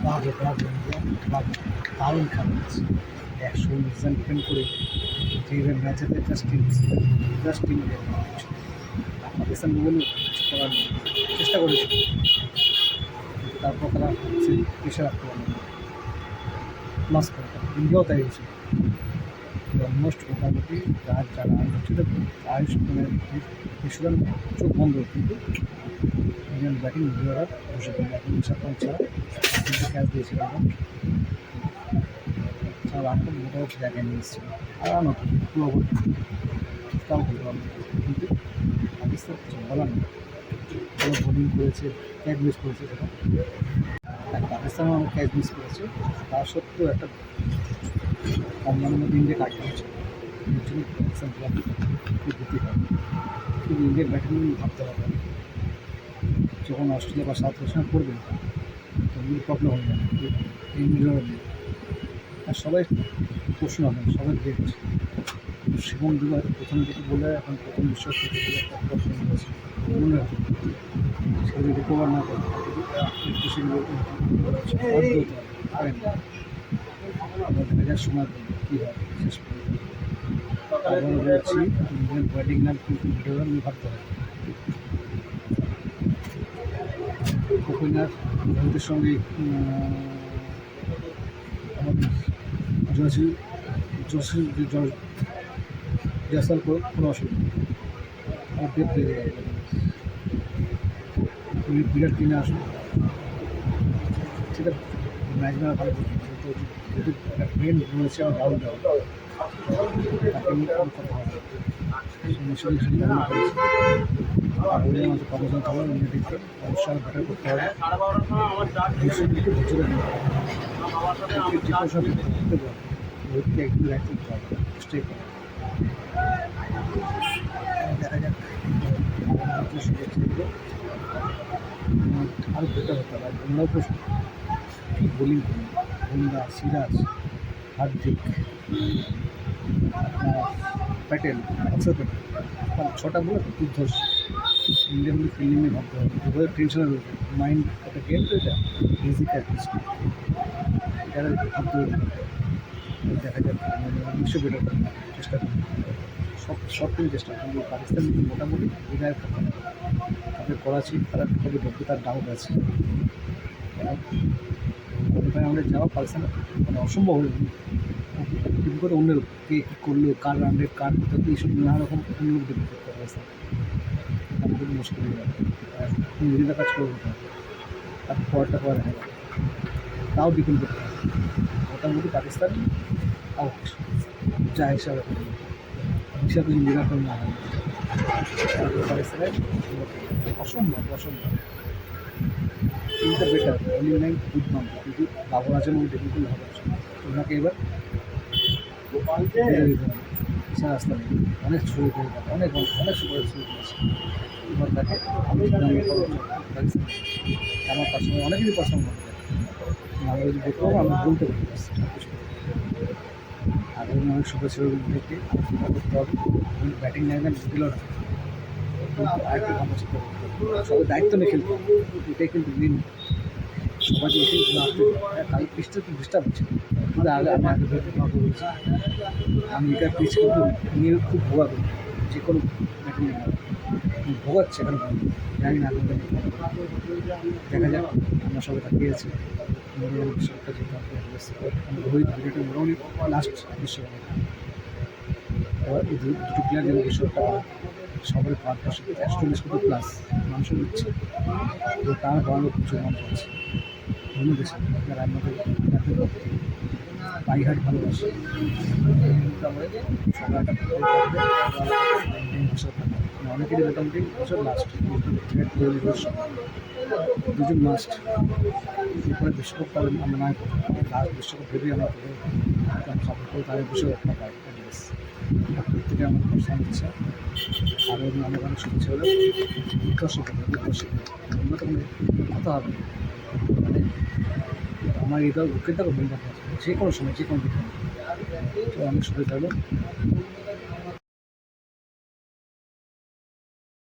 বাঘে বাঘে বাঘে দারুণ খেলা হচ্ছে 100 ডিপেন্ড করে যে ম্যাচেতে জাস্ট টিম পাকিস্তান বলে কিছু করার নেই। চেষ্টা করেছে, তারপর তারা প্রেশার রাখতে পারল প্লাস করে ইন্ডিয়াও তাই হয়েছে। অলমোস্ট মোটামুটি যারা হচ্ছে আয়ুষ মানে বিশ্বরান চোখ বন্ধ, কিন্তু ইন্ডিয়ান ব্যাটিং মিডিয়ারা বসে পড়ল। এখন ইশাফান ছাড়া কিন্তু ক্যাচ দিয়েছিল তারা রানটা মোটামুটি জায়গায় নিয়ে এসেছিল। আর নতুন পুরো তাও বলতে পারলো, কিন্তু পাকিস্তান কিছু বলার নেই। ভালো বোলিং করেছে, ক্যাচ মিস করেছে, সেটা পাকিস্তানও আমার ক্যাচ মিস করেছে। তার সত্ত্বেও একটা কম রানের মধ্যে ইন্ডিয়া কাটিয়ে হচ্ছে, এর জন্য পাকিস্তান খুব গতি হয়। কিন্তু ইন্ডিয়ার ব্যাটিং ভাবতে হবে, যখন অস্ট্রেলিয়া বা সাউথ আফ্রিকা করবে তখন প্রবলেম হয়ে যাবে এই মিডল দিয়ে। আর সবাই প্রশ্ন হবে, সবাই দেখছে শিবম দুবার প্রথম দিকে বলে এখন প্রথম বিশ্বকাপ থেকে একটা প্রবলেম হয়েছে মনে রাখবে। সে যদি রিকভার না করে দেখা যাক সময় কী হয় শেষ পর্যন্ত। আবার বলছি ইন্ডিয়ান ব্যাটিং না কিন্তু ভিডিওটা নিয়ে ভাবতে হবে। ওপেনার ভারতের সঙ্গে আমাদের জয়সাল কোনো অসুবিধা নেই, আমার ডেপ পেয়ে যাবে। বিরাট কিনে আসুন, সেটা ম্যাচ না ভালো যদি একটা ট্রেন রয়েছে আমার ডাউন ডাউন তাকে নিয়ে কোনো কথা হবে আমাদের কর্মসংস্থান খবর ইন্ডিয়াটিকে অবশ্যই বেটার করতে হবে। রোহিতকে একদিন রাইট করতে হবে, স্টে করে দেখা যাক আরও বেটার হতে হবে। তোমরাও প্রশ্ন কী বোলিং করুন, বুমরা, সিরাজ, হার্দিক, প্যাটেল, অক্ষর প্যাটেল, 6টা বলে দুর্ধর্ষ। ইন্ডিয়ান ফিল্ডিং নিয়ে ভাবতে হবে, দুপুরে টেনশনে রয়েছে মাইন্ড, একটা গেম তো এটা ইজি প্র্যাকটিস, এটা ভাবতে হবে। দেখা যাক নিশ্চয় বেটার করবে, চেষ্টা করবে, সব টিম চেষ্টা করবে। পাকিস্তান কিন্তু মোটামুটি বিদায়ের কথা তাদের করাচ্ছি, তারা কবে ঢুকবে তার ডাউট আছে। কোয়ালিফাই আমাদের যাওয়া পাকিস্তান মানে অসম্ভব হয়ে ডিপেন্ড করে অন্যের কে কী করলো, কার রান রেট, কার কোথাও এইসব নানা রকম অন্য ডিপেন্ড করতে হবে পাকিস্তান। তার খুব মুশকিল হয়ে যাবে, নিজেদের কাজ করে দিতে হবে, তার পরটা পরে দেখা যাবে, তাও ডিপেন্ড করতে হবে। মোটামুটি পাকিস্তান আউট যা হিসাবে হিসাবে নিরাপদ না হয় পাকিস্তানের অসম্ভব কিন্তু বেটার বোলিং লাইন গুড নাম, কিন্তু বাবর আজম ওই ডেবিউ করলে হবে। ওনাকে এবার ইচ্ছা রাস্তা নেই, অনেক ছুরি করে অনেক সুপার ছুরি করেছে। এবার তাকে আমার পছন্দ, অনেকেরই পছন্দ করতে আমরা যদি দেখতে পাবো আমি বলতে পারছি আর অনেক সুপার ছুরিকে করতে হবে। ব্যাটিং লাইনে দিল না, আরেকটু কমাচ্ছে, সবাই দায়িত্ব নিয়ে খেলতে হবে, এটাই কিন্তু মেন। সবাই যে এটাই আসতে কাল পিচটা তো ডিস্টার্ব হচ্ছে, কিন্তু আগে আমি বলছি আমি এটা পিচ কিন্তু নিয়ে খুব ভোগা করি, যে কোনো ব্যাটিং ভোগাচ্ছে এখানে জানি না। দেখা যাক, আমরা সবাই তাকিয়ে আছি বিশ্বকাপটা যেতে হবে। রোহিত ভিডিওটা মোটামুটি লাস্ট বিশ্বকাপ, এবার এই দুটো প্লেয়ার যেন বিশ্বকাপটা সবাই পারপারশিপ 140 কোটি প্লাস মানুষের দিচ্ছে, তো তার বড় কিছু মন করছে অন্য দেশে যারা আমাদের পাইহাট ভালোবাসে। আমরা সবাই অনেকেরই মোটামুটি বছর লাস্ট দুজন লাস্ট, এরপরে বিশ্বকাপ পাবেন আমরা নয় লাস্ট বিশ্বকাপ ভেবে আমরা সাপোর্ট করে তাদের বিশ্বকাপটা পাই অ্যাড্রেস থেকে আমার প্রস্থান ইচ্ছা। আরও অনেক শুনেছি হলে দর্শক আমরা তখন কথা হবে, মানে আমার এটা ওকে তাকে বলতে যে কোনো সময় যে কোনো দিকে তো অনেক সুবিধা হলো।